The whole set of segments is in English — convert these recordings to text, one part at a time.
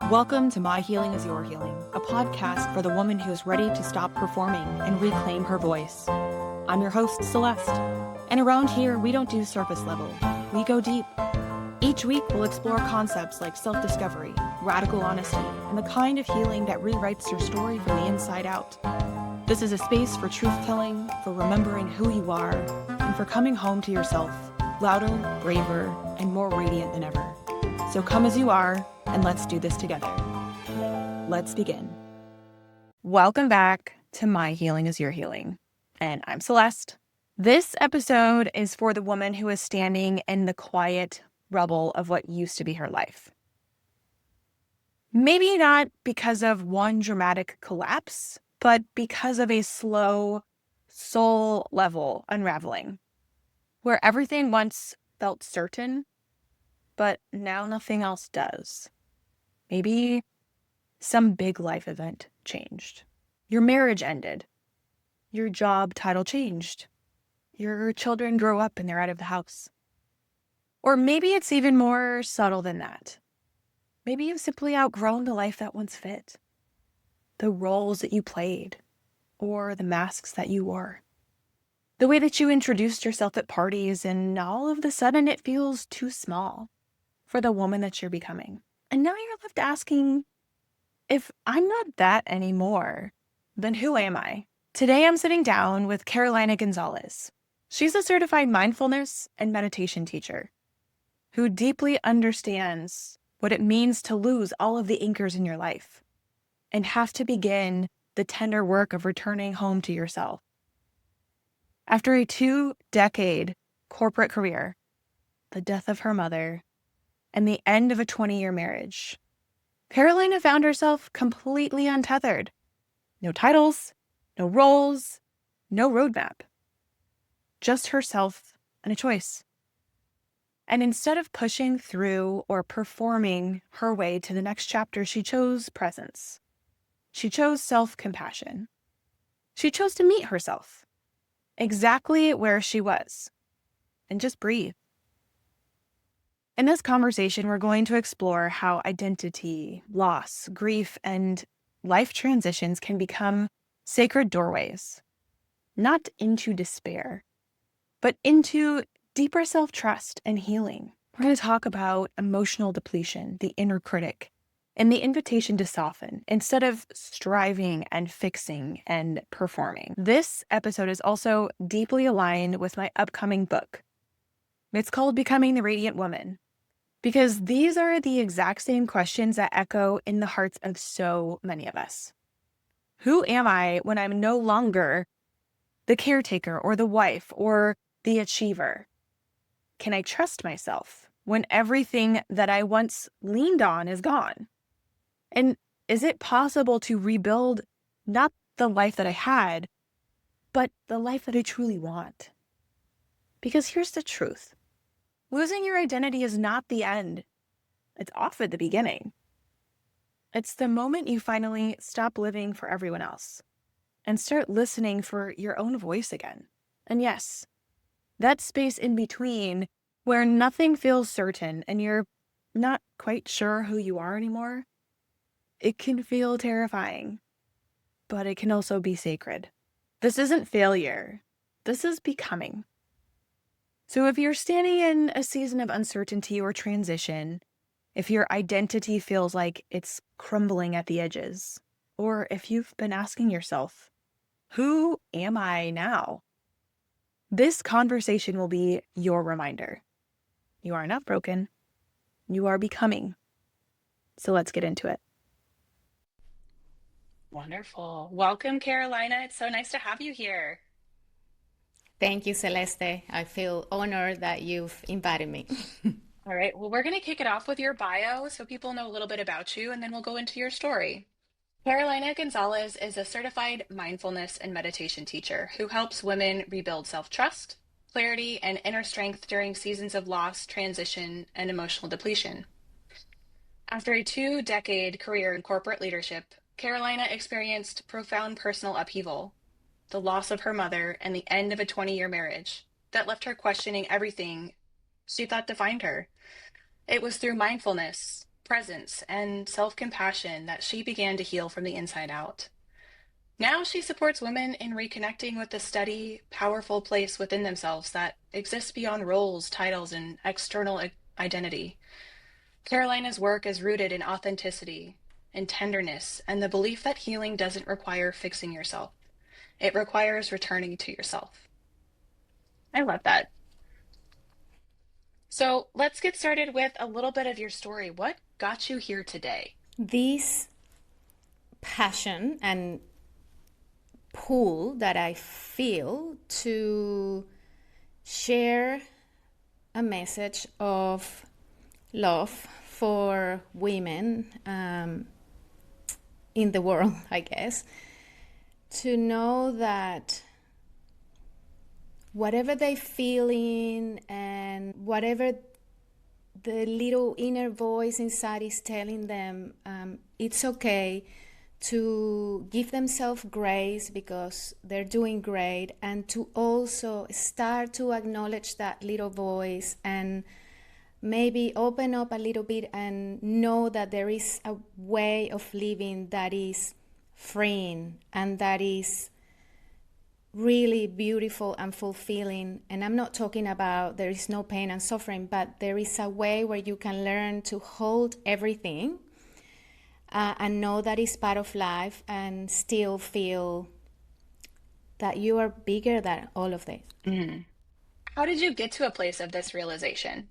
Welcome to My Healing is Your Healing, a podcast for the woman who is ready to stop performing and reclaim her voice. I'm your host, Celeste, and around here, we don't do surface level. We go deep. Each week, we'll explore concepts like self-discovery, radical honesty, and the kind of healing that rewrites your story from the inside out. This is a space for truth-telling, for remembering who you are, and for coming home to yourself, louder, braver, and more radiant than ever. So come as you are, and let's do this together. Let's begin. Welcome back to My Healing is Your Healing, and I'm Celeste. This episode is for the woman who is standing in the quiet rubble of what used to be her life. Maybe not because of one dramatic collapse, but because of a slow, soul-level unraveling, where everything once felt certain, but now nothing else does. Maybe some big life event changed. Your marriage ended. Your job title changed. Your children grow up and they're out of the house. Or maybe it's even more subtle than that. Maybe you've simply outgrown the life that once fit, the roles that you played, or the masks that you wore, the way that you introduced yourself at parties, and all of a sudden it feels too small for the woman that you're becoming. And now you're left asking, if I'm not that anymore, then who am I? Today I'm sitting down with Carolina Gonzalez. She's a certified mindfulness and meditation teacher who deeply understands what it means to lose all of the anchors in your life and have to begin the tender work of returning home to yourself. After a 2-decade corporate career, the death of her mother, and the end of a 20-year marriage, Carolina found herself completely untethered. No titles, no roles, no roadmap. Just herself and a choice. And instead of pushing through or performing her way to the next chapter, she chose presence. She chose self-compassion. She chose to meet herself exactly where she was and just breathe. In this conversation, we're going to explore how identity, loss, grief, and life transitions can become sacred doorways, not into despair, but into deeper self-trust and healing. We're going to talk about emotional depletion, the inner critic, and the invitation to soften instead of striving and fixing and performing. This episode is also deeply aligned with my upcoming book. It's called Becoming the Radiant Woman, because these are the exact same questions that echo in the hearts of so many of us. Who am I when I'm no longer the caretaker or the wife or the achiever? Can I trust myself when everything that I once leaned on is gone? And is it possible to rebuild not the life that I had, but the life that I truly want? Because here's the truth. Losing your identity is not the end. It's off at the beginning. It's the moment you finally stop living for everyone else and start listening for your own voice again. And yes, that space in between where nothing feels certain and you're not quite sure who you are anymore, it can feel terrifying, but it can also be sacred. This isn't failure. This is becoming. So if you're standing in a season of uncertainty or transition, if your identity feels like it's crumbling at the edges, or if you've been asking yourself, who am I now? This conversation will be your reminder. You are not broken. You are becoming. So let's get into it. Wonderful. Welcome, Carolina. It's so nice to have you here. Thank you, Celeste. I feel honored that you've invited me. All right. Well, we're going to kick it off with your bio so people know a little bit about you, and then we'll go into your story. Carolina Gonzalez is a certified mindfulness and meditation teacher who helps women rebuild self-trust, clarity, and inner strength during seasons of loss, transition, and emotional depletion. After a 2-decade career in corporate leadership, Carolina experienced profound personal upheaval, the loss of her mother, and the end of a 20-year marriage that left her questioning everything she thought defined her. It was through mindfulness, presence, and self compassion that she began to heal from the inside out. Now she supports women in reconnecting with the steady, powerful place within themselves that exists beyond roles, titles, and external identity. Carolina's work is rooted in authenticity, in tenderness, and the belief that healing doesn't require fixing yourself. It requires returning to yourself. I love that. So let's get started with a little bit of your story. What got you here today? This passion and pull that I feel to share a message of love for women in the world, I guess, to know that whatever they're feeling and whatever the little inner voice inside is telling them, it's okay to give themselves grace because they're doing great, and to also start to acknowledge that little voice and maybe open up a little bit and know that there is a way of living that is freeing and that is really beautiful and fulfilling. And I'm not talking about there is no pain and suffering, but there is a way where you can learn to hold everything and know that it's part of life and still feel that you are bigger than all of this. Mm. How did you get to a place of this realization?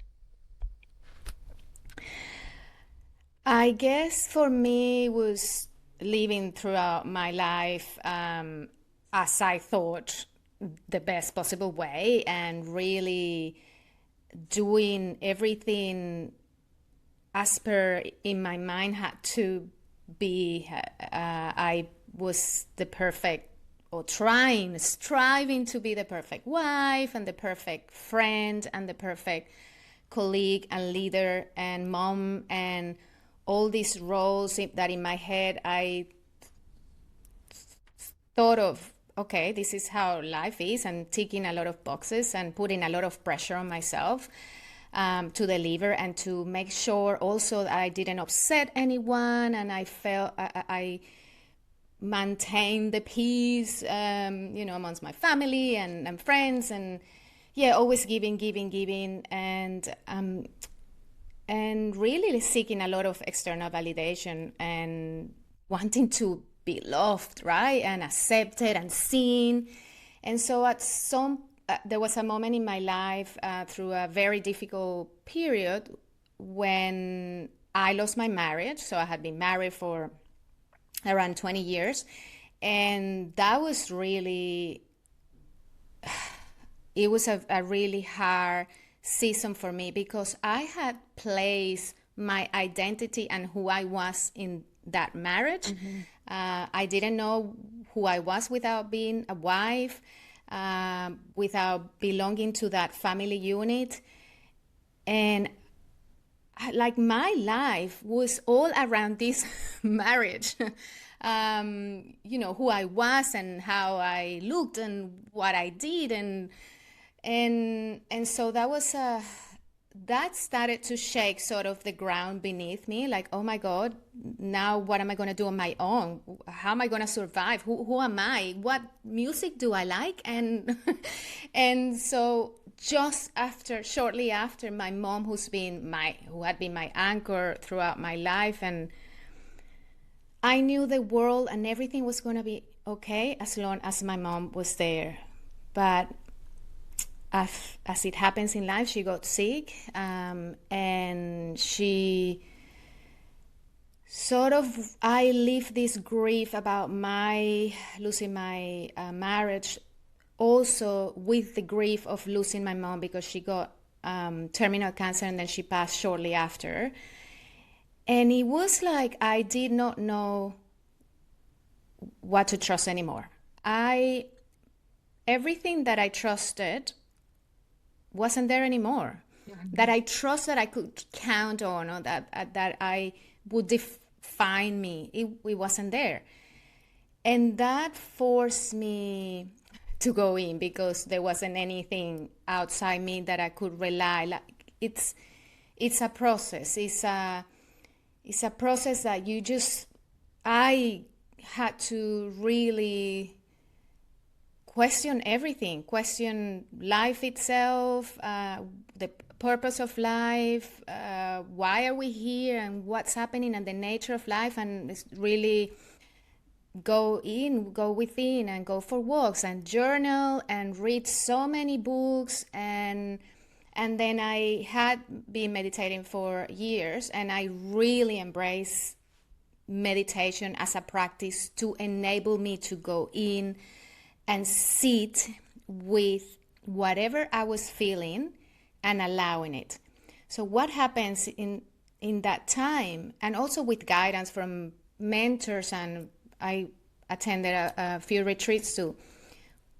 I guess for me it was living throughout my life as I thought the best possible way and really doing everything as per in my mind had to be. I was the perfect, or striving to be the perfect wife and the perfect friend and the perfect colleague and leader and mom and all these roles that in my head I thought of, okay, this is how life is, and ticking a lot of boxes and putting a lot of pressure on myself to deliver and to make sure also that I didn't upset anyone and I felt I maintained the peace, amongst my family and friends, and yeah, always giving, and really seeking a lot of external validation and wanting to be loved, right, and accepted and seen. And so there was a moment in my life through a very difficult period when I lost my marriage. So I had been married for around 20 years, and that was really, it was a really hard season for me because I had placed my identity and who I was in that marriage. Mm-hmm. I didn't know who I was without being a wife, without belonging to that family unit. And like my life was all around this marriage. Who I was and how I looked and what I did, and so that started to shake sort of the ground beneath me, like, oh my God, now what am I going to do on my own? How am I going to survive? Who am I? What music do I like? And and so shortly after, my mom, who had been my anchor throughout my life, and I knew the world and everything was going to be okay as long as my mom was there. But as it happens in life, she got sick, and she I lived this grief about losing my marriage, also with the grief of losing my mom because she got terminal cancer and then she passed shortly after. And it was like I did not know what to trust anymore. Everything that I trusted wasn't there anymore. Mm-hmm. That I trust that I could count on, or that I would define me, it wasn't there. And that forced me to go in because there wasn't anything outside me that I could rely. Like it's a process. it's a process that I had to really question everything, question life itself, the purpose of life, why are we here, and what's happening, and the nature of life, and it's really go within, and go for walks, and journal, and read so many books, and then I had been meditating for years, and I really embrace meditation as a practice to enable me to go in and sit with whatever I was feeling and allowing it. So what happens in that time, and also with guidance from mentors, and I attended a few retreats too,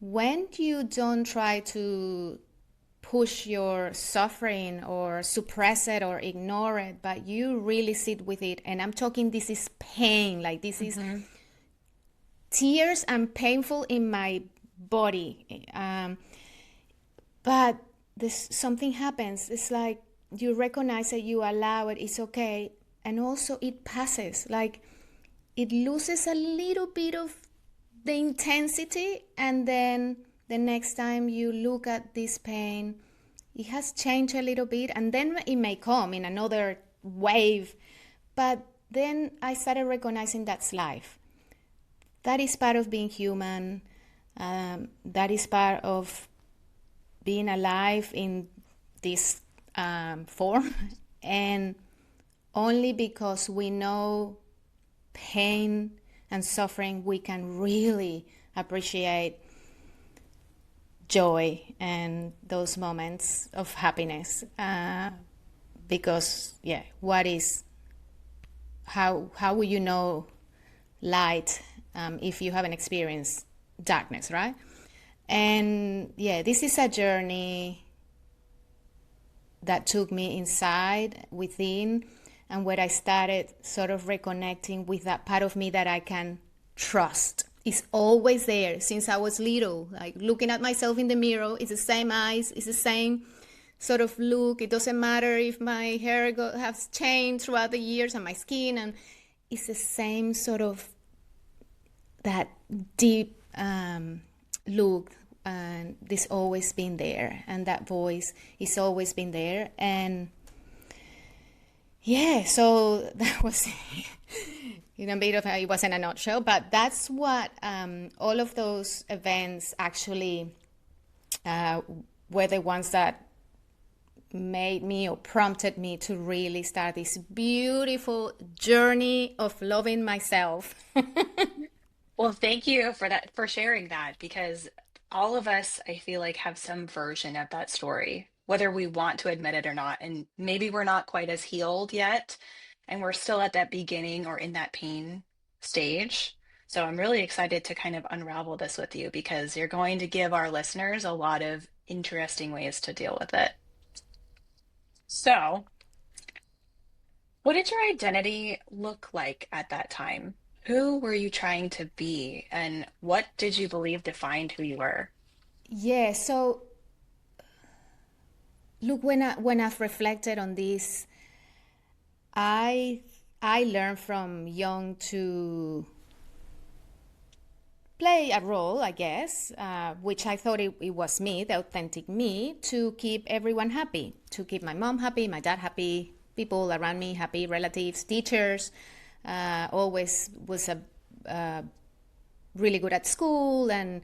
when you don't try to push your suffering or suppress it or ignore it, but you really sit with it, and I'm talking, this is pain, like this is tears and painful in my body, but this something happens. It's like you recognize it, you allow it, it's okay, and also it passes. Like it loses a little bit of the intensity, and then the next time you look at this pain, it has changed a little bit, and then it may come in another wave. But then I started recognizing that's life. That is part of being human. That is part of being alive in this form. And only because we know pain and suffering, we can really appreciate joy and those moments of happiness. Because, yeah, how will you know light if you haven't experienced darkness, right? And yeah, this is a journey that took me inside, within, and where I started sort of reconnecting with that part of me that I can trust. It's always there since I was little. Like looking at myself in the mirror, it's the same eyes, it's the same sort of look. It doesn't matter if my hair has changed throughout the years and my skin, and it's the same sort of that deep look, and this always been there, and that voice is always been there. And yeah, so that was in a bit of it was in a nutshell, but that's what all of those events actually were the ones that made me or prompted me to really start this beautiful journey of loving myself. Well, thank you for that, for sharing that, because all of us, I feel like, have some version of that story, whether we want to admit it or not. And maybe we're not quite as healed yet, and we're still at that beginning or in that pain stage. So I'm really excited to kind of unravel this with you because you're going to give our listeners a lot of interesting ways to deal with it. So, what did your identity look like at that time? Who were you trying to be, and what did you believe defined who you were? Yeah, so look, when I've reflected on this, I I learned from young to play a role, I guess, which I thought it was me, the authentic me, to keep everyone happy, to keep my mom happy, my dad happy, people around me happy, relatives, teachers. Always was really good at school and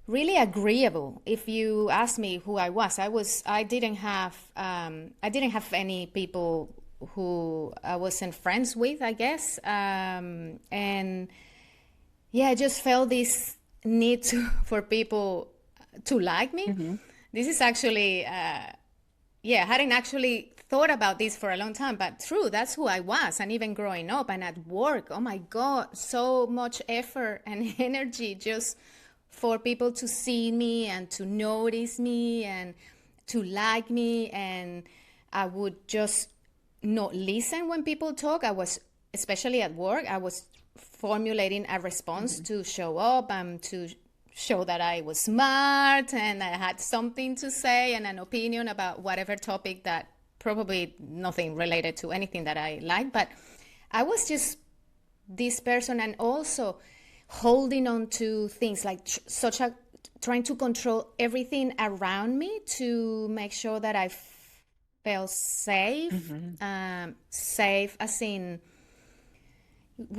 really agreeable. If you ask me who I didn't have any people who I wasn't friends with, I guess, and yeah, I just felt this need for people to like me. Hmm. This is actually, yeah, I hadn't actually thought about this for a long time, but true, that's who I was. And even growing up and at work, oh my God, so much effort and energy just for people to see me and to notice me and to like me. And I would just not listen when people talk. I was, especially at work, I was formulating a response to show up and to show that I was smart and I had something to say and an opinion about whatever topic that probably nothing related to anything that I like, but I was just this person, and also holding on to things like such a trying to control everything around me to make sure that I felt safe, Hmm. safe as in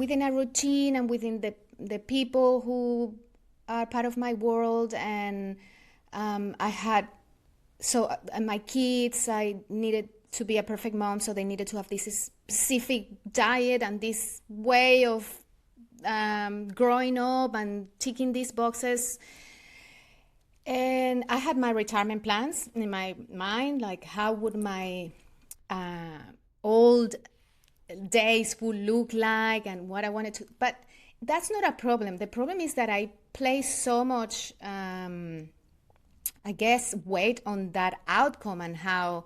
within a routine and within the people who are part of my world. And I had my kids, I needed to be a perfect mom, so they needed to have this specific diet and this way of growing up and ticking these boxes. And I had my retirement plans in my mind, like how would my uh, old days would look like and what I wanted to. But that's not a problem. The problem is that I place so much, I guess, weight on that outcome, and how,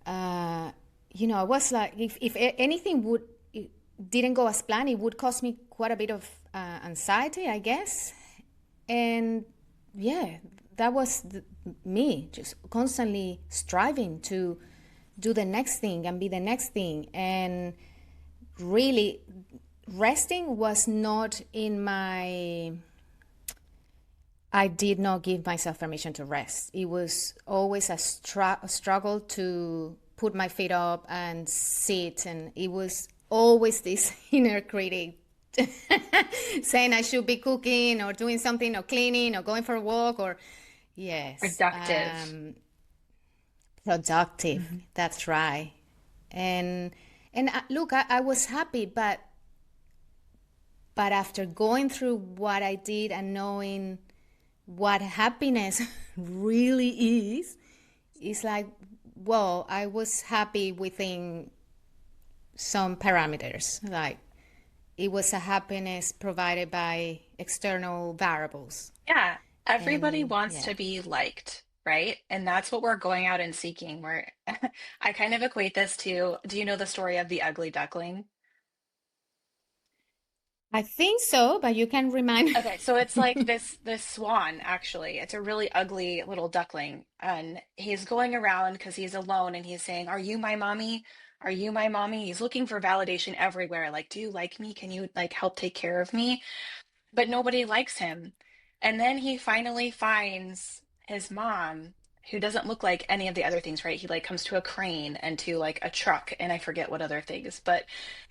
uh, I was like, if anything it didn't go as planned, it would cause me quite a bit of anxiety, I guess. And yeah, that was me, just constantly striving to do the next thing and be the next thing. And really, resting was not in my. I did not give myself permission to rest. It was always a struggle to put my feet up and sit. And it was always this inner critic saying I should be cooking or doing something or cleaning or going for a walk or, yes, Productive. productive. Hmm. That's right. And look, I was happy, but after going through what I did and knowing what happiness really is, it's like, well, I was happy within some parameters. Like, it was a happiness provided by external variables. Yeah. Everybody And wants yeah. to be liked, right? And that's what we're going out and seeking. Where I kind of equate this to, do you know the story of the ugly duckling? I think so, but you can remind. Okay, so it's like this swan actually. It's a really ugly little duckling, and he's going around because he's alone and he's saying, "Are you my mommy? Are you my mommy?" He's looking for validation everywhere. Like, "Do you like me? Can you like help take care of me?" But nobody likes him. And then he finally finds his mom, who doesn't look like any of the other things, right? He like comes to a crane and to like a truck and I forget what other things. But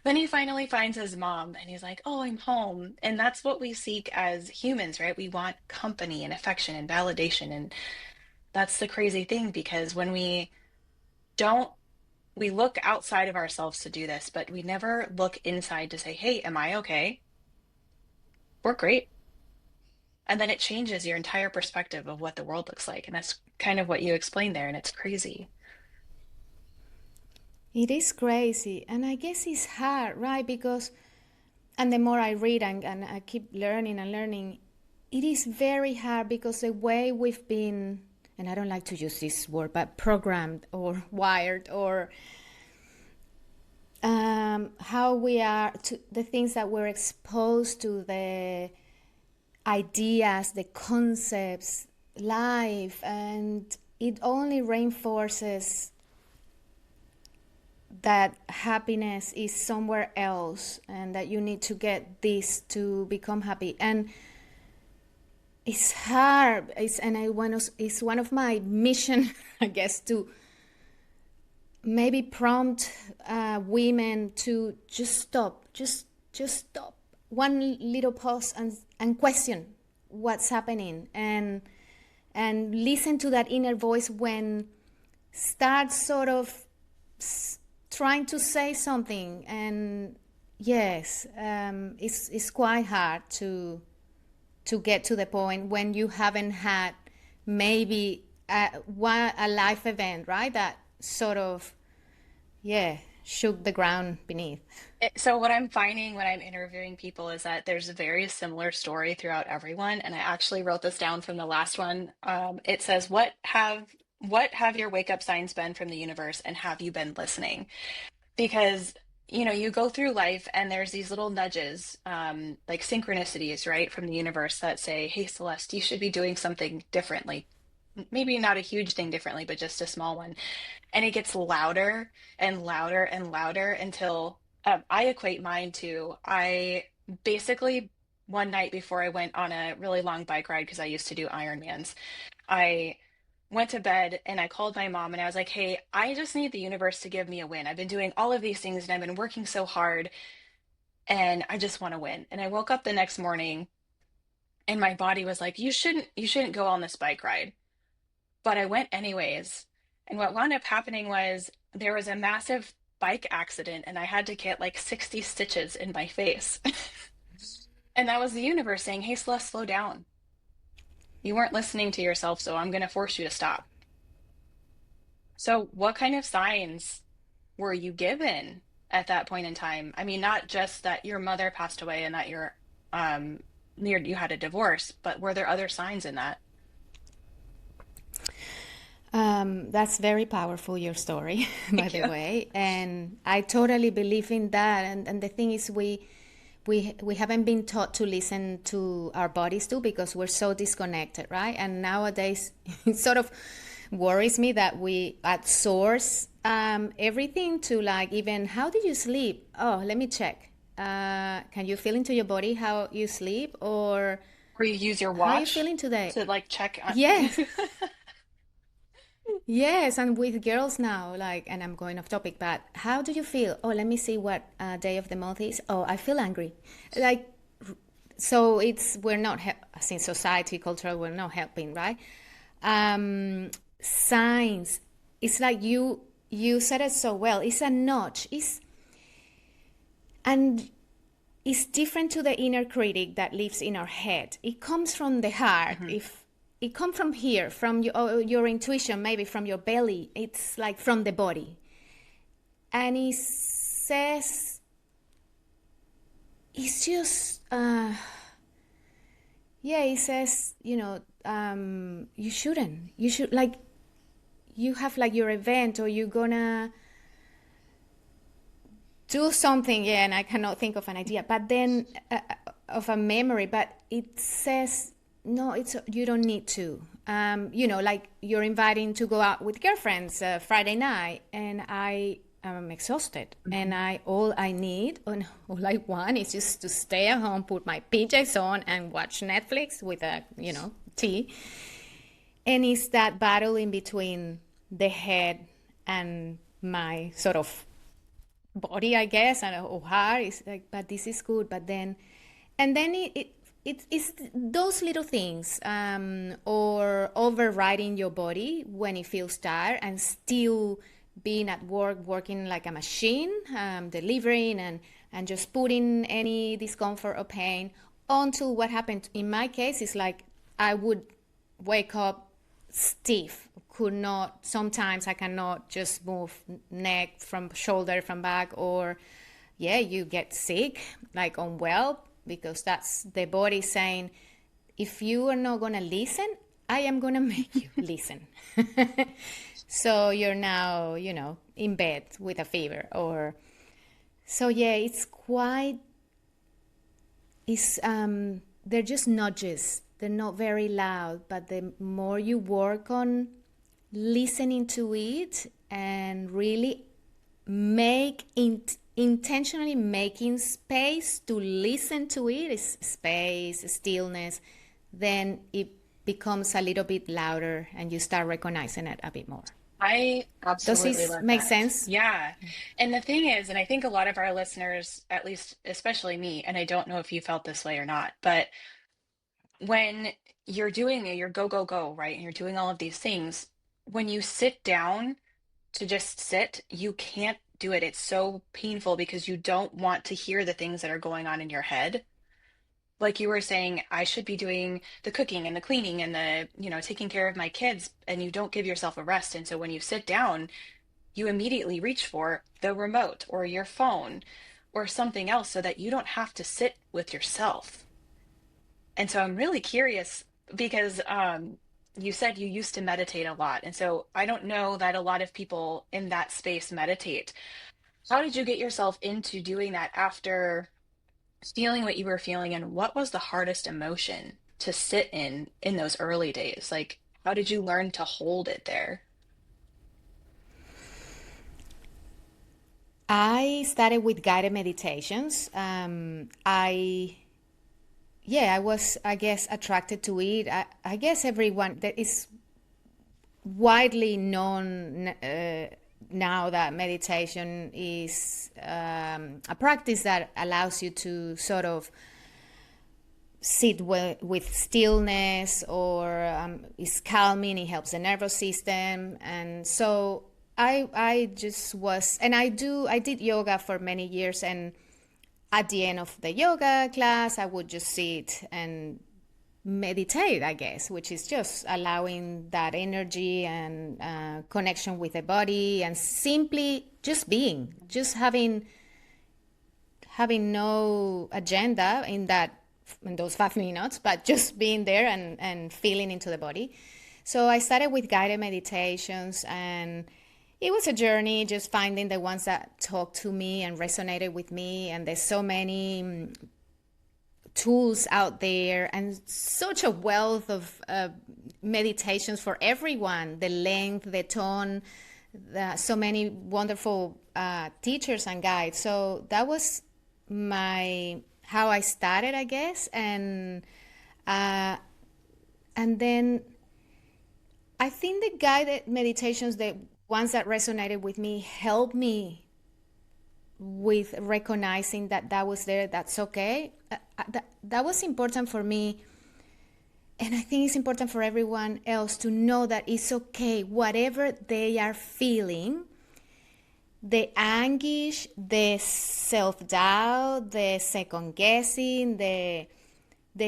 then he finally finds his mom and he's like, "Oh, I'm home." And that's what we seek as humans, right? We want company and affection and validation. And that's the crazy thing because when we don't, we look outside of ourselves to do this, but we never look inside to say, "Hey, am I okay? We're great." And then it changes your entire perspective of what the world looks like. And that's kind of what you explained there. And it's crazy. It is crazy. And I guess it's hard, right? Because, and the more I read and I keep learning and learning, it is very hard because the way we've been, and I don't like to use this word, but programmed or wired, or how we are, to the things that we're exposed to, the ideas, the concepts, life, and it only reinforces that happiness is somewhere else and that you need to get this to become happy. And it's hard. It's one of my mission, I guess, to maybe prompt women to just stop, just stop, one little pause and question what's happening, and listen to that inner voice when starts sort of trying to say something. And yes, it's quite hard to get to the point when you haven't had maybe a life event, right? That sort of, yeah, shook the ground beneath. So, what I'm finding when I'm interviewing people is that there's a very similar story throughout everyone. And I actually wrote this down from the last one. It says, what have your wake up signs been from the universe, and have you been listening? Because you go through life and there's these little nudges, like synchronicities, right, from the universe that say, "Hey, Celeste, you should be doing something differently maybe not a huge thing differently, but just a small one. And it gets louder and louder and louder until I equate mine to I basically one night before I went on a really long bike ride because I used to do Ironmans, I went to bed and I called my mom and I was like, "Hey, I just need the universe to give me a win. I've been doing all of these things and I've been working so hard and I just want to win." And I woke up the next morning and my body was like, you shouldn't go on this bike ride." But I went anyways. And what wound up happening was there was a massive bike accident and I had to get like 60 stitches in my face. And that was the universe saying, "Hey, Celeste, slow down. You weren't listening to yourself, so I'm going to force you to stop." So, what kind of signs were you given at that point in time? I mean, not just that your mother passed away and that um you had a divorce, but were there other signs in that? That's very powerful, your story, by Thank the you. way. And I totally believe in that. And the thing is, we haven't been taught to listen to our bodies too because we're so disconnected, right? And nowadays, it sort of worries me that we outsource everything to like, even how did you sleep? Oh, let me check. Can you feel into your body how you sleep? Or Or you use your how are you watch feeling today? to like check on. Yes. Yes, and with girls now, like, and I'm going off topic, but how do you feel? Oh, let me see what day of the month is. Oh, I feel angry. Like, so it's, we're not, as in society, cultural, we're not helping, right? Signs. It's like you said it so well. It's a notch. And it's different to the inner critic that lives in our head. It comes from the heart. Mhm. If it comes from here, from your intuition, maybe from your belly, it's like from the body. And it says, it's just, yeah, it says, you shouldn't. You should, like, you have like your event or you're gonna do something, yeah, and I cannot think of an idea, but then of a memory, but it says no, it's you don't need to. Like you're inviting to go out with girlfriends Friday night, and I am exhausted, and Mhm. I all I need and all I want is just to stay at home, put my PJs on, and watch Netflix with a tea. And it's that battle in between the head and my sort of body, I guess, and or heart is like, but this is good. But then, and then it's those little things, or overriding your body when it feels tired and still being at work, working like a machine, delivering and just putting any discomfort or pain onto what happened. In my case, is like I would wake up stiff, could not, sometimes I cannot just move neck from shoulder from back, or yeah, you get sick, like unwell, because that's the body saying, if you are not going to listen, I am going to make you listen. So you're now, in bed with a fever, or so yeah, it's quite, it's they're just nudges. They're not very loud, but the more you work on listening to it and really intentionally making space to listen to it, is space, stillness, then it becomes a little bit louder and you start recognizing it a bit more. I Does absolutely this love make that. sense? Yeah. And the thing is, and I think a lot of our listeners, at least especially me, and I don't know if you felt this way or not, but when you're doing your go, go, go, right? And you're doing all of these things, when you sit down to just sit, you can't do it. It's so painful because you don't want to hear the things that are going on in your head. Like you were saying, I should be doing the cooking and the cleaning and taking care of my kids, and you don't give yourself a rest. And so when you sit down, you immediately reach for the remote or your phone or something else so that you don't have to sit with yourself. And so I'm really curious because you said you used to meditate a lot. And so I don't know that a lot of people in that space meditate. How did you get yourself into doing that after feeling what you were feeling? And what was the hardest emotion to sit in those early days? Like, How did you learn to hold it there? I started with guided meditations. I was, I guess, attracted to it. I guess everyone that is widely known now that meditation is a practice that allows you to sort of sit with stillness, or is calming. It helps the nervous system, and so I just was, and I did yoga for many years, and at the end of the yoga class, I would just sit and meditate, I guess, which is just allowing that energy and connection with the body, and simply just being, just having no agenda in those 5 minutes, but just being there and feeling into the body. So I started with guided meditations, and it was a journey just finding the ones that talked to me and resonated with me. And there's so many tools out there, and such a wealth of meditations for everyone, the length, the tone, so many wonderful teachers and guides. So that was my how I started, I guess. Uh, and then I think the guided meditations, the ones that resonated with me, helped me with recognizing that that was there. That's okay. That was important for me, and I think it's important for everyone else to know that it's okay, whatever they are feeling, the anguish, the self-doubt, the second guessing, the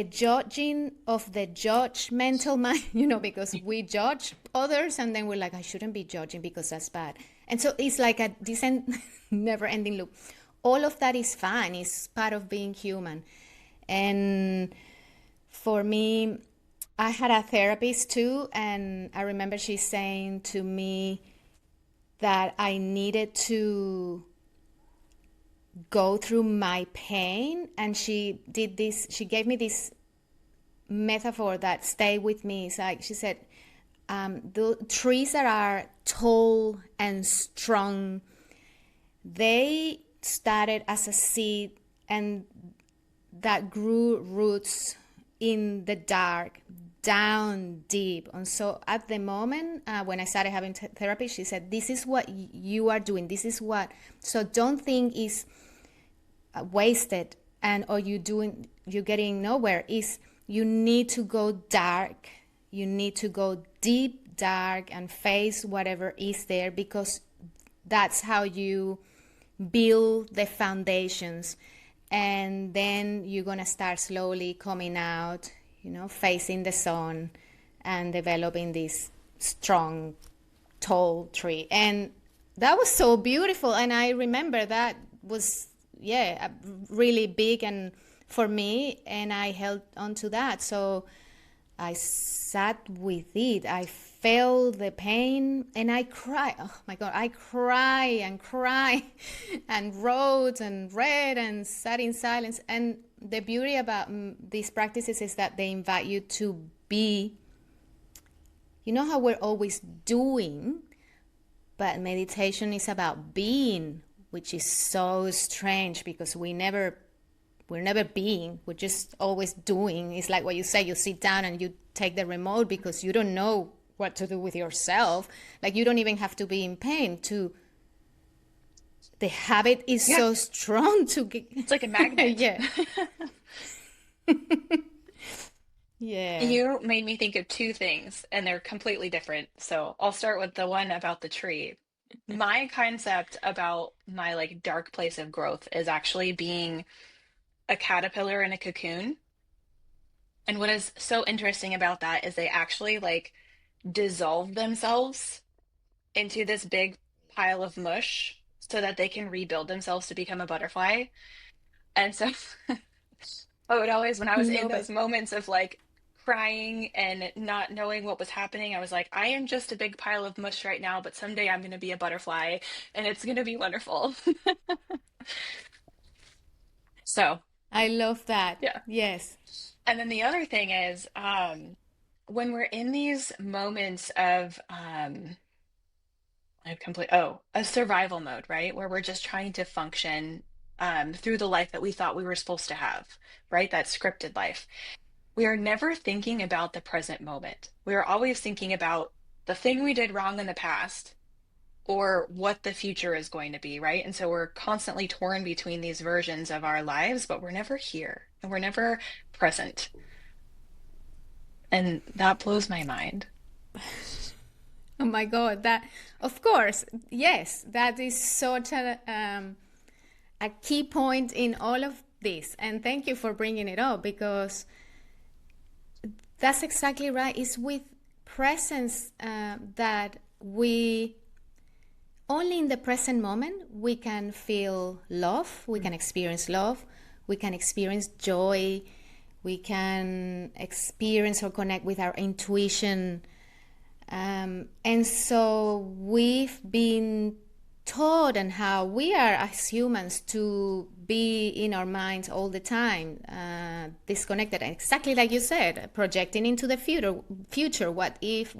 judging of the judgmental mind, because we judge others, and then we're like, I shouldn't be judging because that's bad. And so it's like a decent, never ending loop. All of that is fine, it's part of being human. And for me, I had a therapist too, and I remember she saying to me that I needed to go through my pain. And she gave me this metaphor that stayed with me. It's like she said, the trees that are tall and strong, they started as a seed, and that grew roots in the dark, down deep. And so at the moment, when I started having therapy, she said, this is what you are doing, this is what, so don't think it's wasted, and or you're getting nowhere. Is you need to go dark, you need to go deep dark and face whatever is there, because that's how you build the foundations. And then you're going to start slowly coming out, facing the sun, and developing this strong, tall tree. And that was so beautiful. And I remember that was, yeah, really big and for me, and I held on to that. So I sat with it. I felt the pain, and I cried. Oh my God, I cry and cry and wrote and read and sat in silence. And the beauty about these practices is that they invite you to be, how we're always doing, but meditation is about being, which is so strange because we're never being, we're just always doing. It's like what you say, you sit down and you take the remote because you don't know what to do with yourself. Like you don't even have to be in pain to, the habit is Yeah, so strong to get. it's like a magnet. Yeah. Yeah. You made me think of two things, and they're completely different. So I'll start with the one about the tree. My concept about my like dark place of growth is actually being a caterpillar in a cocoon. And what is so interesting about that is they actually like dissolve themselves into this big pile of mush so that they can rebuild themselves to become a butterfly. And so I would always, when I was in Love those it. moments of like crying and not knowing what was happening, I was like, I am just a big pile of mush right now, but someday I'm going to be a butterfly and it's going to be wonderful. So, I love that. yeah. Yes. And then the other thing is, when we're in these moments of I've complete a survival mode, right? Where we're just trying to function through the life that we thought we were supposed to have, right? That scripted life. We are never thinking about the present moment. We are always thinking about the thing we did wrong in the past or what the future is going to be, right? And so we're constantly torn between these versions of our lives, but we're never here and we're never present. And that blows my mind. Oh my God, that, of course, yes, that is such a key point in all of this. And thank you for bringing it up because that's exactly right. It's with presence that we, only in the present moment, we can feel love, we can experience love, we can experience joy, we can experience or connect with our intuition. And so we've been taught and how we are as humans to be in our minds all the time, disconnected, and exactly like you said, projecting into the future, what if,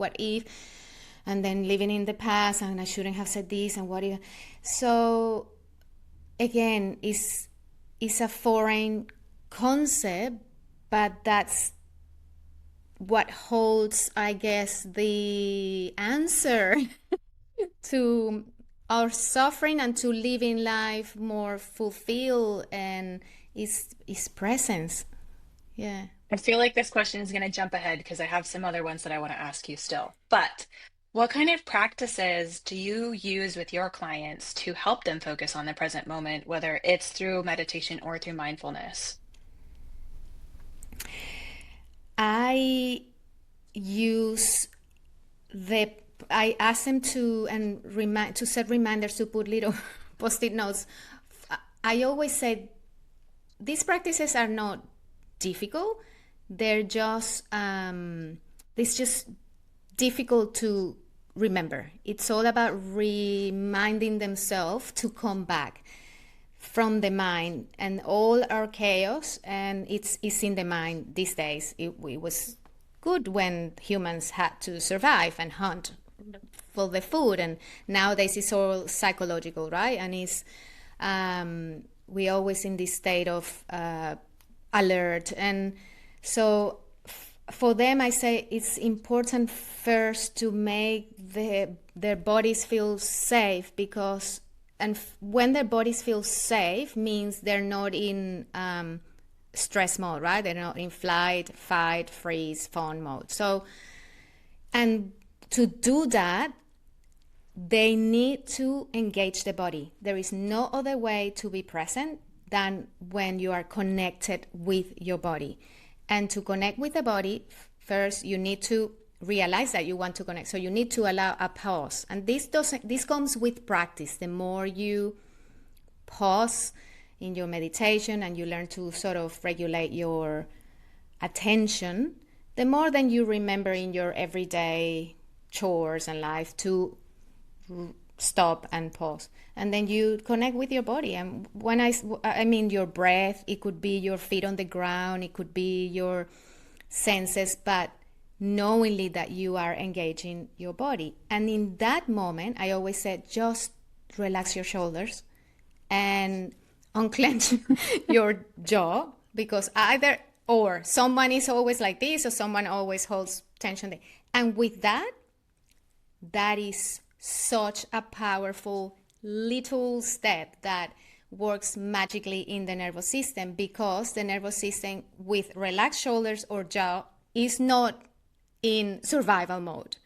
and then living in the past, and I shouldn't have said this, and what if. So again, it's a foreign concept, but that's what holds, I guess, the answer to our suffering and to living life more fulfilled, and is presence. Yeah. I feel like this question is going to jump ahead because I have some other ones that I want to ask you still. But what kind of practices do you use with your clients to help them focus on the present moment, whether it's through meditation or through mindfulness? I use the I ask them to and remind to set reminders to put little post-it notes. I always say these practices are not difficult. They're just it's just difficult to remember. It's all about reminding themselves to come back from the mind, and all our chaos, and it's in the mind these days. It was good when humans had to survive and hunt for the food, and nowadays it's all psychological, right? And it's we always in this state of alert. And so for them, I say it's important first to make their bodies feel safe, because when their bodies feel safe means they're not in stress mode, right? They're not in flight, fight, freeze, fawn mode. So, and to do that, they need to engage the body. There is no other way to be present than when you are connected with your body. And to connect with the body, first you need to realize that you want to connect. So you need to allow a pause. And this comes with practice. The more you pause in your meditation and you learn to sort of regulate your attention, the more then you remember in your everyday chores and life to stop and pause. And then you connect with your body. And when I mean your breath, it could be your feet on the ground, it could be your senses, but knowingly that you are engaging your body. And in that moment, I always said, just relax your shoulders and unclench your jaw, because either or someone is always like this or someone always holds tension there. And with that, that is such a powerful little step that works magically in the nervous system, because the nervous system with relaxed shoulders or jaw is not in survival mode.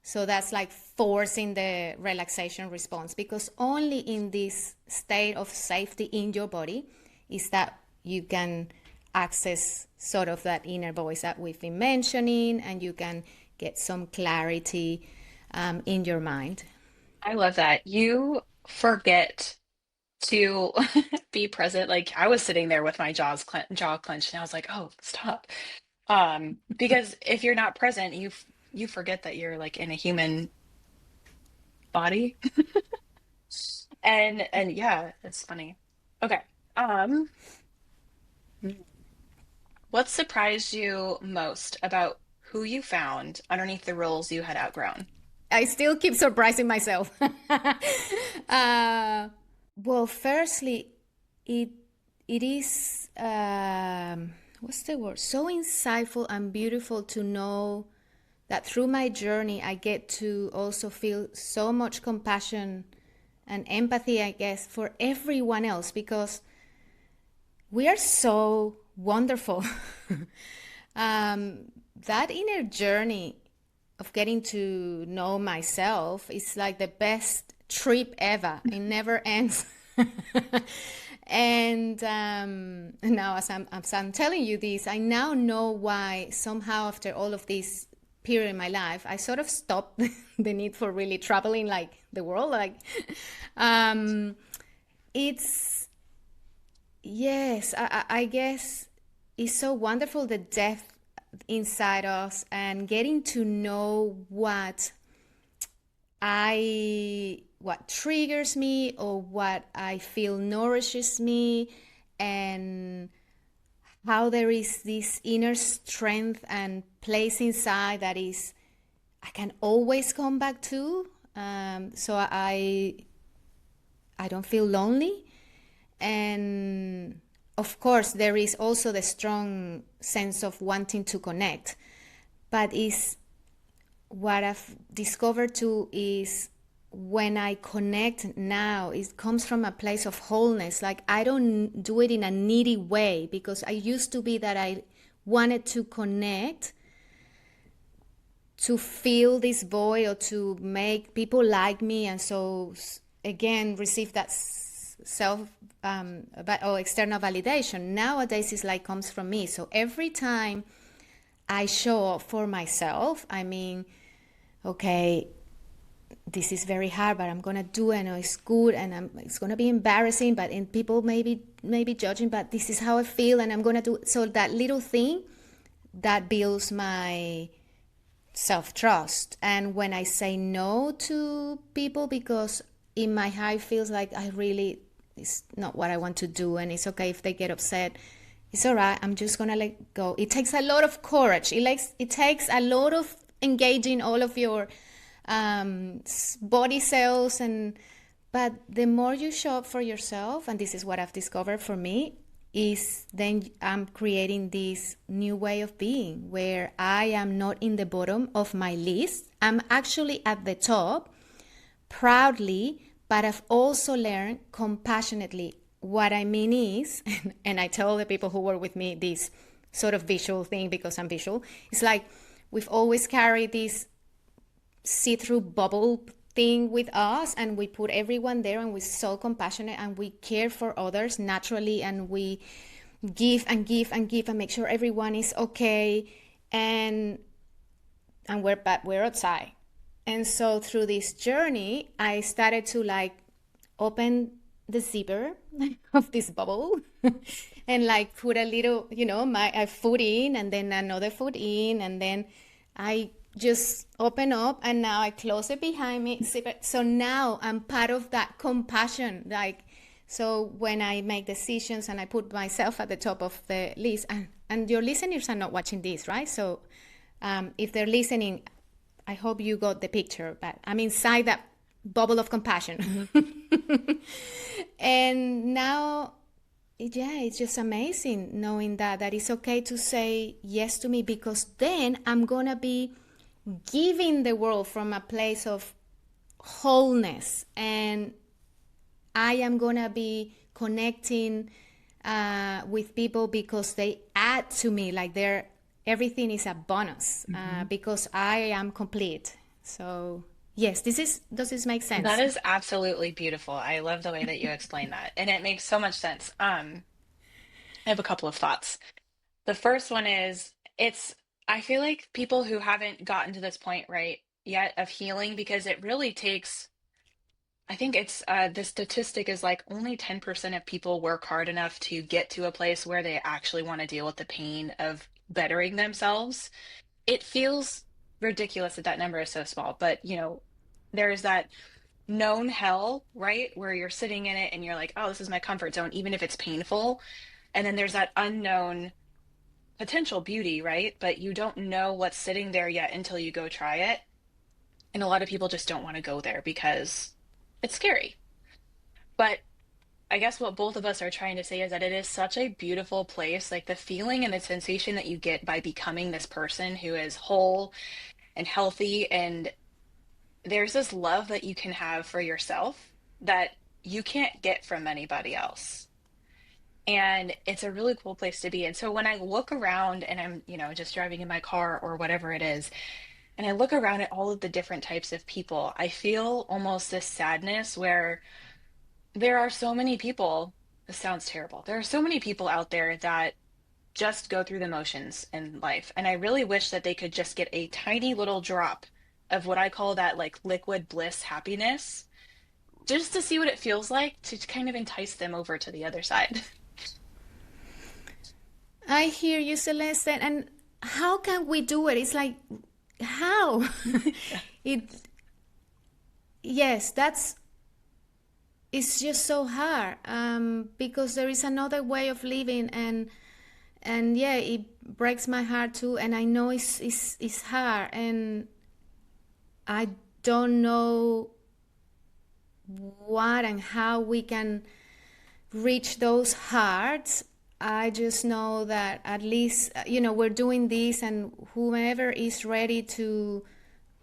So that's like forcing the relaxation response, because only in this state of safety in your body is that you can access sort of that inner voice that we've been mentioning, and you can get some clarity in your mind. I love that. You forget to be present. Like I was sitting there with my jaw clenched, and I was like, "Oh, stop." Because if you're not present, you forget that you're like in a human body. And yeah, it's funny. Okay. What surprised you most about who you found underneath the roles you had outgrown? I still keep surprising myself. uh, well, firstly, it it is what's the word? So insightful and beautiful to know that through my journey, I get to also feel so much compassion and empathy, I guess, for everyone else because we are so wonderful. That inner journey of getting to know myself is like the best trip ever. It never ends. And now, as I'm telling you this, I now know why somehow after all of this period in my life, I sort of stopped the need for really traveling like the world. Like, um, it's yes, I guess it's so wonderful the depth inside us and getting to know what triggers me or what I feel nourishes me and how there is this inner strength and place inside that is I can always come back to. So I don't feel lonely. And of course, there is also the strong sense of wanting to connect. But is what I've discovered too is when I connect now, it comes from a place of wholeness. Like I don't do it in a needy way because I used to be that I wanted to connect to fill this void or to make people like me and so again receive that self or external validation. Nowadays it's like comes from me. So every time I show up for myself, I mean, okay, this is very hard, but I'm gonna do it. I know it's good, and it's gonna be embarrassing, but and people maybe judging, but this is how I feel, and I'm gonna do it. So that little thing that builds my self-trust. And when I say no to people because in my heart feels like I really it's not what I want to do, and it's okay if they get upset. It's all right. I'm just gonna let go. It takes a lot of courage. It takes a lot of engaging all of your body cells but the more you show up for yourself, and this is what I've discovered for me, is then I'm creating this new way of being where I am not in the bottom of my list. I'm actually at the top proudly, but I've also learned compassionately. What I mean is, and I tell the people who work with me this sort of visual thing because I'm visual, it's like we've always carried this see-through bubble thing with us and we put everyone there and we're so compassionate and we care for others naturally and we give and give and give and make sure everyone is okay and we're outside. And so through this journey I started to like open the zipper of this bubble and like put a little my a foot in and then another foot in and then I just open up and now I close it behind me. So now I'm part of that compassion. Like, so when I make decisions and I put myself at the top of the list, and your listeners are not watching this, right? So if they're listening, I hope you got the picture, but I'm inside that bubble of compassion. Mm-hmm. And now it's just amazing knowing that it's okay to say yes to me because then I'm gonna be giving the world from a place of wholeness and I am gonna be connecting with people because they add to me like everything is a bonus because I am complete. So yes, does this make sense? That is absolutely beautiful. I love the way that you explain that, and it makes so much sense. I have a couple of thoughts. The first one is I feel like people who haven't gotten to this point right yet of healing, because it really takes, I think it's the statistic is like only 10% of people work hard enough to get to a place where they actually want to deal with the pain of bettering themselves. It feels ridiculous that that number is so small, but there's that known hell, right? Where you're sitting in it and you're like, oh, this is my comfort zone, even if it's painful. And then there's that unknown potential beauty, right? But you don't know what's sitting there yet until you go try it. And a lot of people just don't want to go there because it's scary. But I guess what both of us are trying to say is that it is such a beautiful place. Like the feeling and the sensation that you get by becoming this person who is whole and healthy. And there's this love that you can have for yourself that you can't get from anybody else. And it's a really cool place to be. And so when I look around and I'm, just driving in my car or whatever it is, and I look around at all of the different types of people, I feel almost this sadness where there are so many people. This sounds terrible. There are so many people out there that just go through the motions in life. And I really wish that they could just get a tiny little drop of what I call that like liquid bliss happiness, just to see what it feels like to kind of entice them over to the other side. I hear you, Celeste. And how can we do it? It's like, how? it, yes, it's just so hard, because there is another way of living, and yeah, it breaks my heart too. And I know it's hard, and I don't know what and how we can reach those hearts. I just know that at least, we're doing this, and whomever is ready to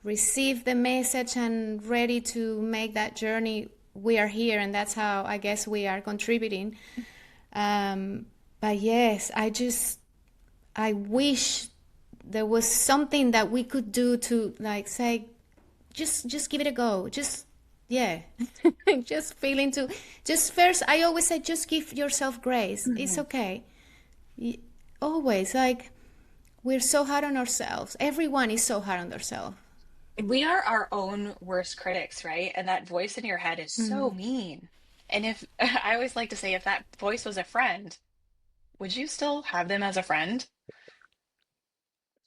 receive the message and ready to make that journey, we are here, and that's how I guess we are contributing. But yes, I wish there was something that we could do to like say, just give it a go. Just yeah, just feeling to just first. I always say, just give yourself grace. It's Mhm. okay. Always like we're so hard on ourselves. Everyone is so hard on themselves. We are our own worst critics, right? And that voice in your head is so mean. And if I always like to say, if that voice was a friend, would you still have them as a friend?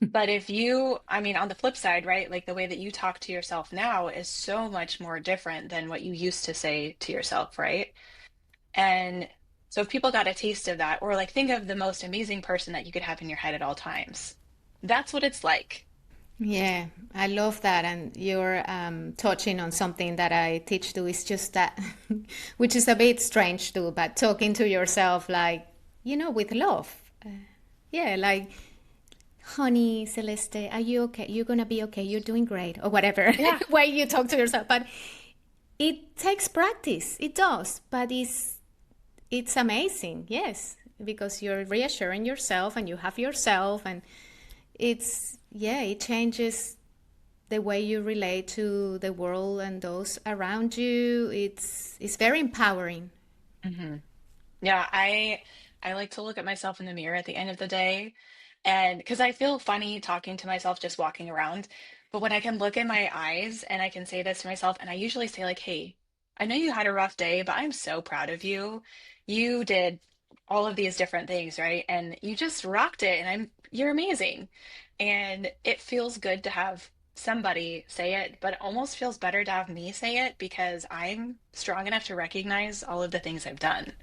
But if you, I mean, on the flip side, right? Like the way that you talk to yourself now is so much more different than what you used to say to yourself, right? And so if people got a taste of that, or like think of the most amazing person that you could have in your head at all times, that's what it's like. Yeah, I love that. And you're touching on something that I teach too. It's just that, which is a bit strange too, but talking to yourself like, with love. Yeah, like, honey, Celeste, are you okay? You're going to be okay. You're doing great, or whatever Yeah. way you talk to yourself. But it takes practice. It does. But it's amazing. Yes, because you're reassuring yourself and you have yourself, and yeah, it changes the way you relate to the world and those around you. It's very empowering. hmm Yeah, I like to look at myself in the mirror at the end of the day, and because I feel funny talking to myself just walking around, but when I can look in my eyes and I can say this to myself, and I usually say like, "Hey, I know you had a rough day, but I'm so proud of you. You did all of these different things, right? And you just rocked it, and you're amazing." And it feels good to have somebody say it, but it almost feels better to have me say it because I'm strong enough to recognize all of the things I've done.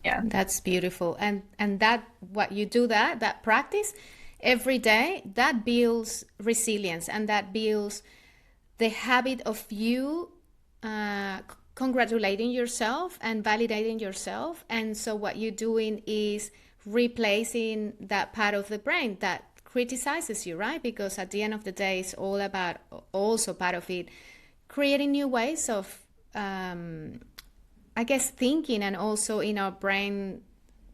Yeah. That's beautiful. And that what you do that practice every day, that builds resilience, and that builds the habit of you congratulating yourself and validating yourself. And so what you're doing is replacing that part of the brain that criticizes you, right? Because at the end of the day, it's all about, also part of it, creating new ways of I guess thinking, and also in our brain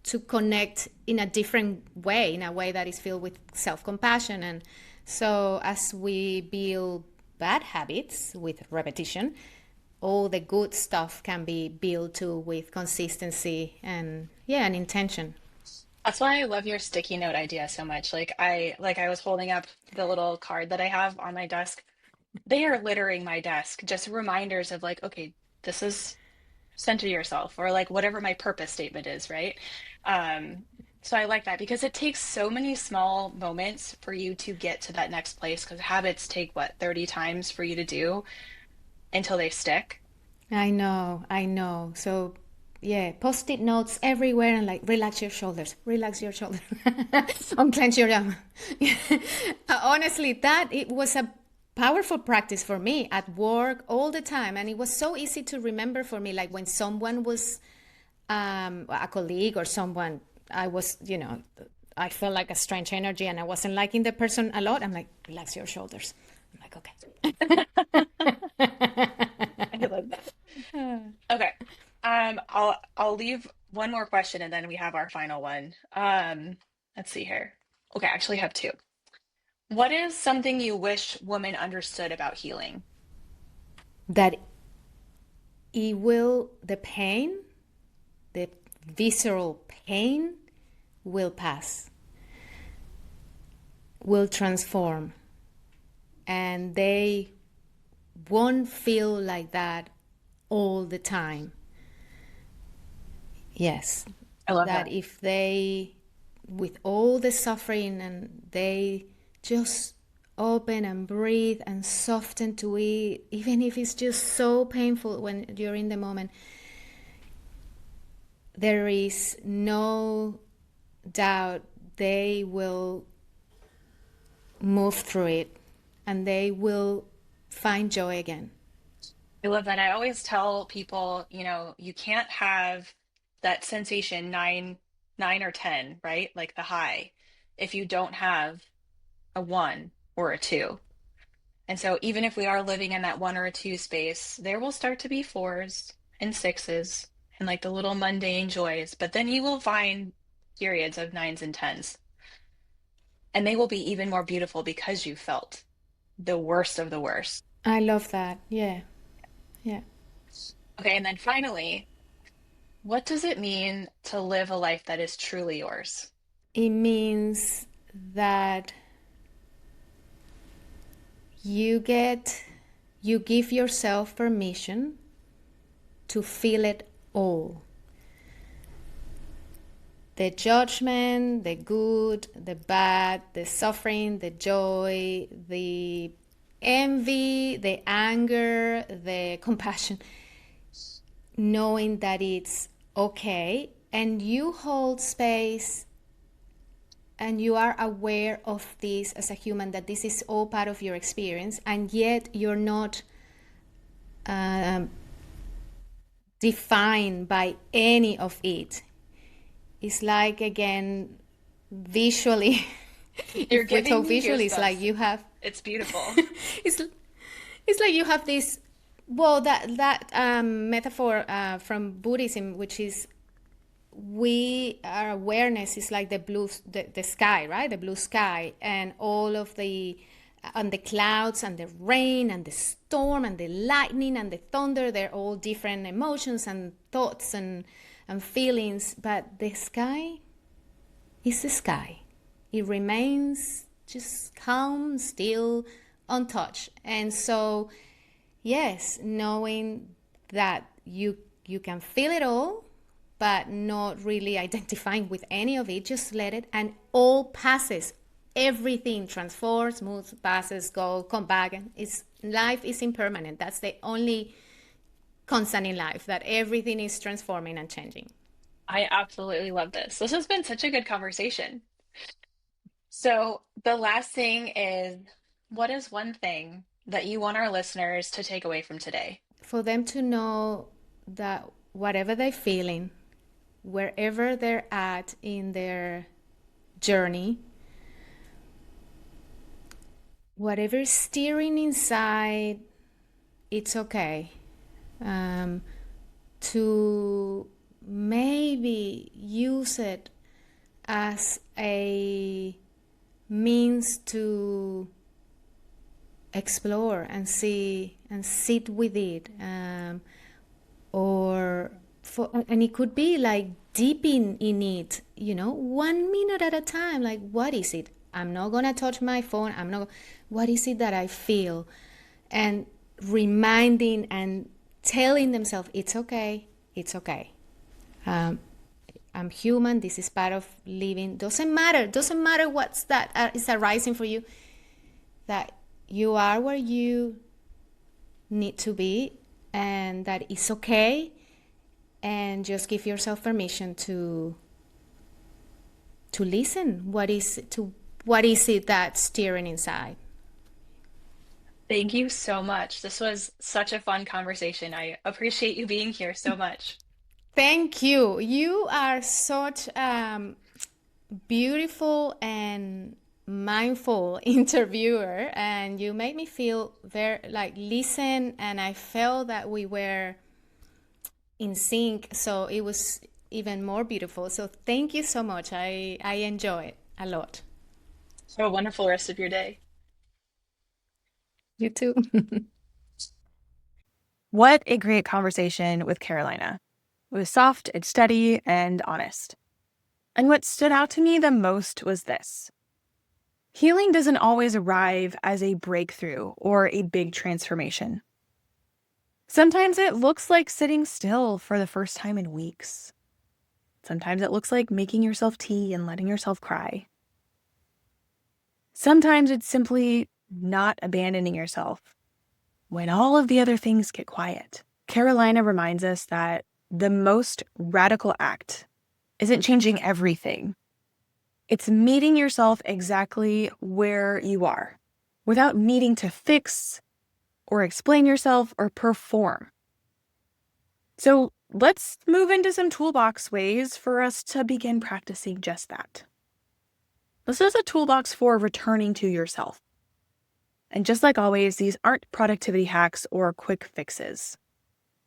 to connect in a different way, in a way that is filled with self-compassion. And so as we build bad habits with repetition, all the good stuff can be built too with consistency and yeah, and intention. That's why I love your sticky note idea so much. Like I was holding up the little card that I have on my desk. They are littering my desk, just reminders of like, okay, this is center yourself, or like whatever my purpose statement is, right? Um, so I like that because it takes so many small moments for you to get to that next place because habits take what, 30 times for you to do until they stick. I know. So yeah, post-it notes everywhere and like relax your shoulders, unclench your arm. Honestly, that it was a powerful practice for me at work all the time, and it was so easy to remember for me. Like when someone was a colleague or someone, I was, I felt like a strange energy and I wasn't liking the person a lot. I'm like, relax your shoulders. I'm like, I love that. Okay. I'll leave one more question and then we have our final one. Let's see here. Okay, I actually have two. What is something you wish women understood about healing? that the pain, the visceral pain will pass, will transform, and they won't feel like that all the time. Yes, I love that that. if they, with all the suffering, and they just open and breathe and soften to it, even if it's just so painful when during the moment, there is no doubt they will move through it and they will find joy again. I love that. I always tell people, you can't have that sensation nine or 10, right? Like the high, if you don't have a one or a two. And so even if we are living in that one or a two space, there will start to be fours and sixes and like the little mundane joys, but then you will find periods of nines and tens, and they will be even more beautiful because you felt the worst of the worst. I love that. Yeah, yeah. Okay, and then finally, what does it mean to live a life that is truly yours? It means that you give yourself permission to feel it all. The judgment, the good, the bad, the suffering, the joy, the envy, the anger, the compassion, knowing that it's okay, and you hold space and you are aware of this as a human, that this is all part of your experience, and yet you're not defined by any of it. It's like, again, visually, You're if we giving talk me visually, it's like goosebumps. you have It's beautiful. it's it's like you have this, well, that metaphor from Buddhism, which is, our awareness is like the sky, right? The blue sky, and all of the and the clouds and the rain and the storm and the lightning and the thunder, they're all different emotions and thoughts and feelings, but the sky is the sky. It remains just calm, still, untouched. And so, yes, knowing that you can feel it all, but not really identifying with any of it, just let it, and all passes. Everything transforms, moves, passes, go, come back. And life is impermanent. That's the only constant in life, that everything is transforming and changing. I absolutely love this. This has been such a good conversation. So, the last thing is, what is one thing that you want our listeners to take away from today? For them to know that whatever they're feeling, wherever they're at in their journey, whatever is stirring inside, it's okay. To maybe use it as a means to explore and see and sit with it, and it could be like deep in it, 1 minute at a time. Like, what is it? I'm not gonna touch my phone. What is it that I feel? And reminding and telling themselves, it's okay, it's okay. I'm human. This is part of living. Doesn't matter what's that is arising for you. That you are where you need to be, and that it's okay. and just give yourself permission to listen. What is it that's stirring inside? Thank you so much. This was such a fun conversation. I appreciate you being here so much. Thank you. You are such beautiful and mindful interviewer, and you made me feel very like listen, and I felt that we were in sync, so it was even more beautiful. So thank you so much. I enjoy it a lot. Have a wonderful rest of your day. You too. What a great conversation with Carolina. It was soft and steady and honest. And what stood out to me the most was this. Healing doesn't always arrive as a breakthrough or a big transformation. Sometimes it looks like sitting still for the first time in weeks. Sometimes it looks like making yourself tea and letting yourself cry. Sometimes it's simply not abandoning yourself when all of the other things get quiet. Carolina reminds us that the most radical act isn't changing everything. It's meeting yourself exactly where you are without needing to fix or explain yourself or perform. So let's move into some toolbox ways for us to begin practicing just that. This is a toolbox for returning to yourself. And just like always, these aren't productivity hacks or quick fixes.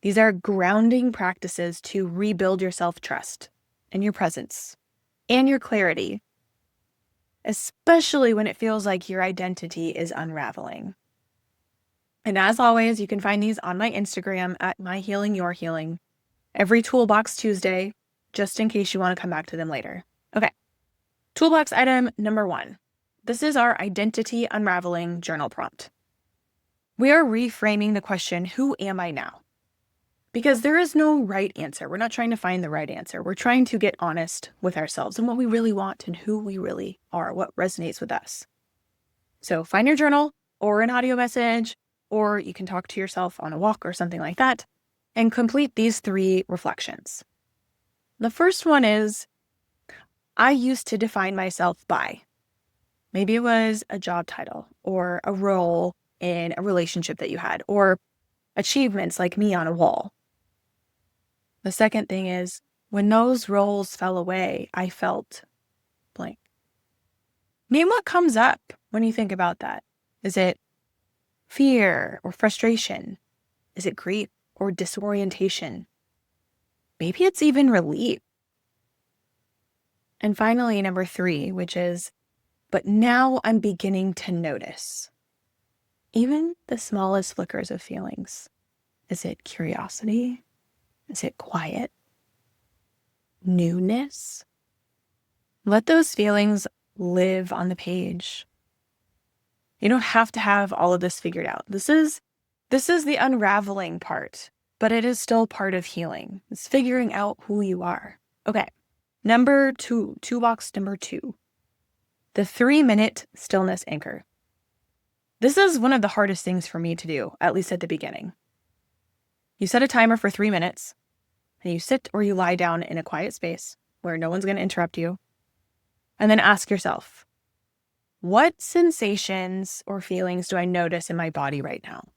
These are grounding practices to rebuild your self-trust and your presence and your clarity, especially when it feels like your identity is unraveling. And as always, you can find these on my Instagram at myhealingyourhealing every Toolbox Tuesday, just in case you want to come back to them later. Okay, toolbox item number 1. This is our identity unraveling journal prompt. We are reframing the question, who am I now? Because there is no right answer. We're not trying to find the right answer. We're trying to get honest with ourselves and what we really want and who we really are, what resonates with us. So find your journal or an audio message, or you can talk to yourself on a walk or something like that, and complete these 3 reflections. The first one is, I used to define myself by. Maybe it was a job title or a role in a relationship that you had, or achievements like me on a wall. The second thing is, when those roles fell away, I felt blank. Name what comes up when you think about that. Is it fear or frustration? Is it grief or disorientation? Maybe it's even relief. And finally, number 3, which is, but now I'm beginning to notice even the smallest flickers of feelings. Is it curiosity? Is it quiet? Newness? Let those feelings live on the page. You don't have to have all of this figured out. This is the unraveling part, but it is still part of healing. It's figuring out who you are. Okay. Number 2, toolbox number 2, the 3-minute stillness anchor. This is one of the hardest things for me to do, at least at the beginning. You set a timer for 3 minutes, and you sit or you lie down in a quiet space where no one's going to interrupt you, and then ask yourself, what sensations or feelings do I notice in my body right now?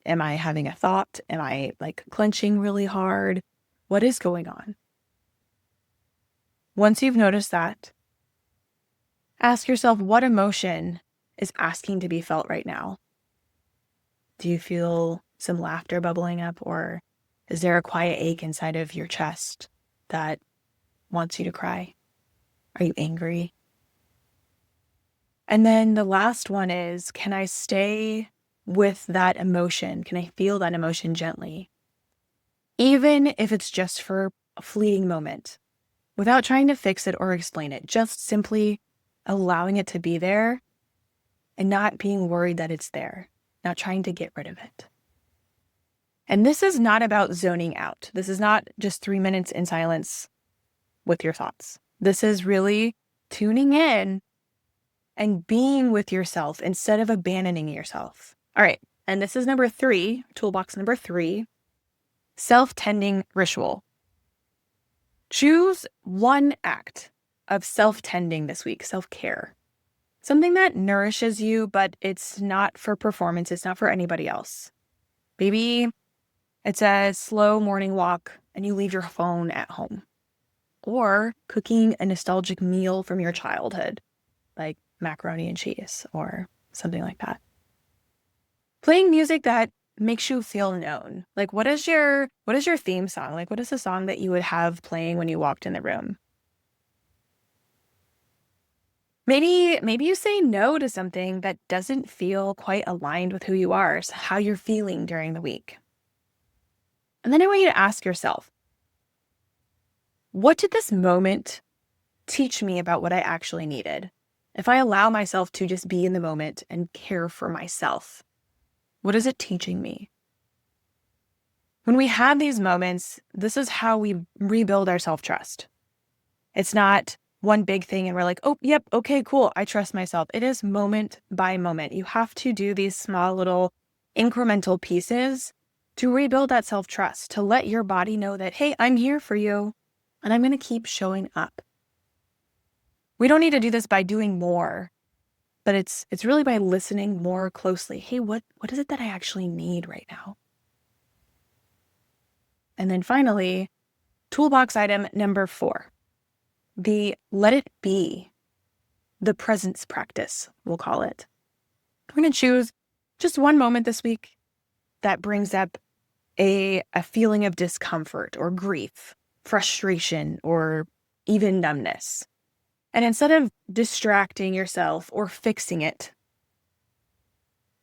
Am I having a thought? Am I clenching really hard? What is going on? Once you've noticed that, ask yourself, what emotion is asking to be felt right now? Do you feel some laughter bubbling up, or is there a quiet ache inside of your chest that wants you to cry? Are you angry? And then the last one is, can I stay with that emotion? Can I feel that emotion gently? Even if it's just for a fleeting moment, without trying to fix it or explain it, just simply allowing it to be there and not being worried that it's there, not trying to get rid of it. And this is not about zoning out. This is not just 3 minutes in silence with your thoughts. This is really tuning in and being with yourself instead of abandoning yourself. All right. And this is number 3, toolbox number 3. self-tending ritual. Choose one act of self-tending this week, self-care. Something that nourishes you, but it's not for performance. It's not for anybody else. Maybe it's a slow morning walk and you leave your phone at home. Or cooking a nostalgic meal from your childhood, like macaroni and cheese or something like that. Playing music that makes you feel known. Like what is your theme song? Like what is the song that you would have playing when you walked in the room? Maybe you say no to something that doesn't feel quite aligned with who you are, so how you're feeling during the week. And then I want you to ask yourself, what did this moment teach me about what I actually needed? If I allow myself to just be in the moment and care for myself, what is it teaching me? When we have these moments, this is how we rebuild our self-trust. It's not one big thing and we're like, oh, yep, okay, cool, I trust myself. It is moment by moment. You have to do these small little incremental pieces to rebuild that self-trust, to let your body know that, hey, I'm here for you and I'm going to keep showing up. We don't need to do this by doing more, but it's really by listening more closely. Hey, what is it that I actually need right now? And then finally, toolbox item number 4, the let it be, the presence practice, we'll call it. We're going to choose just one moment this week that brings up a feeling of discomfort or grief, frustration, or even numbness. And instead of distracting yourself or fixing it,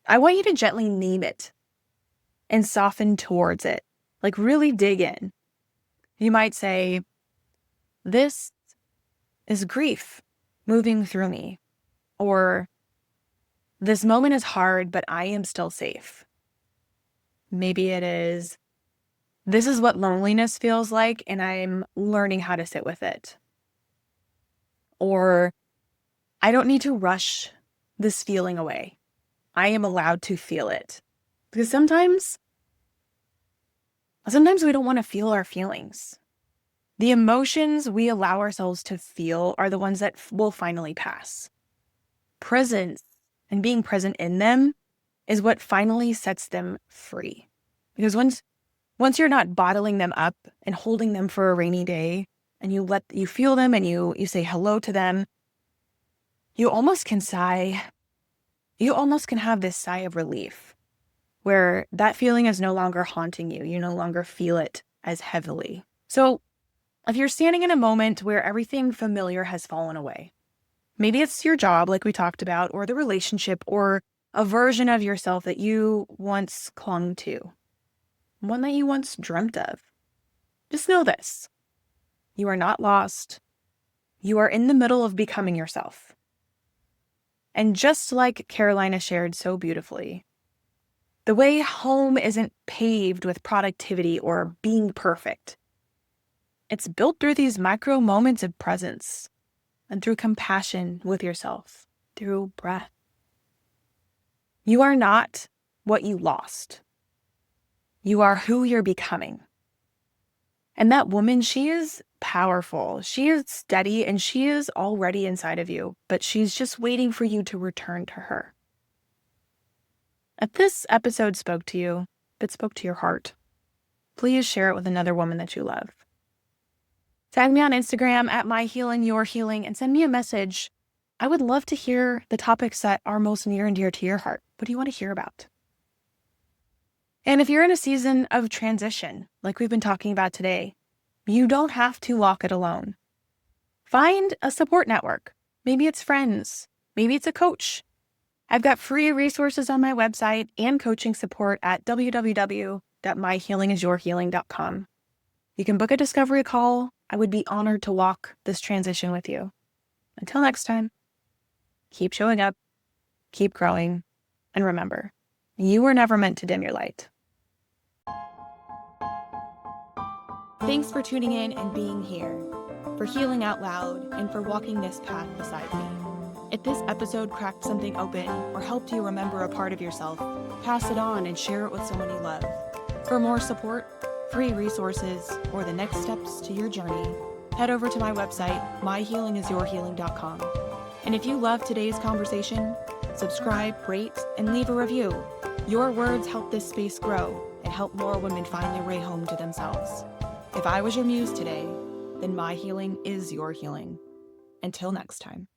I want you to gently name it and soften towards it. Like really dig in. You might say, this is grief moving through me. Or this moment is hard, but I am still safe. Maybe it is, this is what loneliness feels like, and I'm learning how to sit with it. Or I don't need to rush this feeling away. I am allowed to feel it. Because sometimes we don't want to feel our feelings. The emotions we allow ourselves to feel are the ones that will finally pass. Presence and being present in them is what finally sets them free. Because once you're not bottling them up and holding them for a rainy day, and you feel them and you say hello to them, you almost can sigh. You almost can have this sigh of relief where that feeling is no longer haunting you. You no longer feel it as heavily. So if you're standing in a moment where everything familiar has fallen away, maybe it's your job like we talked about, or the relationship, or a version of yourself that you once clung to, one that you once dreamt of. Just know this. You are not lost. You are in the middle of becoming yourself. And just like Carolina shared so beautifully, the way home isn't paved with productivity or being perfect. It's built through these micro moments of presence and through compassion with yourself, through breath. You are not what you lost. You are who you're becoming. And that woman, she is powerful. She is steady and she is already inside of you, but she's just waiting for you to return to her. If this episode spoke to you, if it spoke to your heart, please share it with another woman that you love. Tag me on Instagram at myhealingyourhealing and send me a message. I would love to hear the topics that are most near and dear to your heart. What do you want to hear about? And if you're in a season of transition, like we've been talking about today, you don't have to walk it alone. Find a support network. Maybe it's friends. Maybe it's a coach. I've got free resources on my website and coaching support at www.myhealingisyourhealing.com. You can book a discovery call. I would be honored to walk this transition with you. Until next time, keep showing up, keep growing, and remember, you were never meant to dim your light. Thanks for tuning in and being here, for healing out loud, and for walking this path beside me. If this episode cracked something open or helped you remember a part of yourself, pass it on and share it with someone you love. For more support, free resources, or the next steps to your journey, head over to my website, myhealingisyourhealing.com. And if you love today's conversation, subscribe, rate, and leave a review. Your words help this space grow and help more women find their way home to themselves. If I was your muse today, then my healing is your healing. Until next time.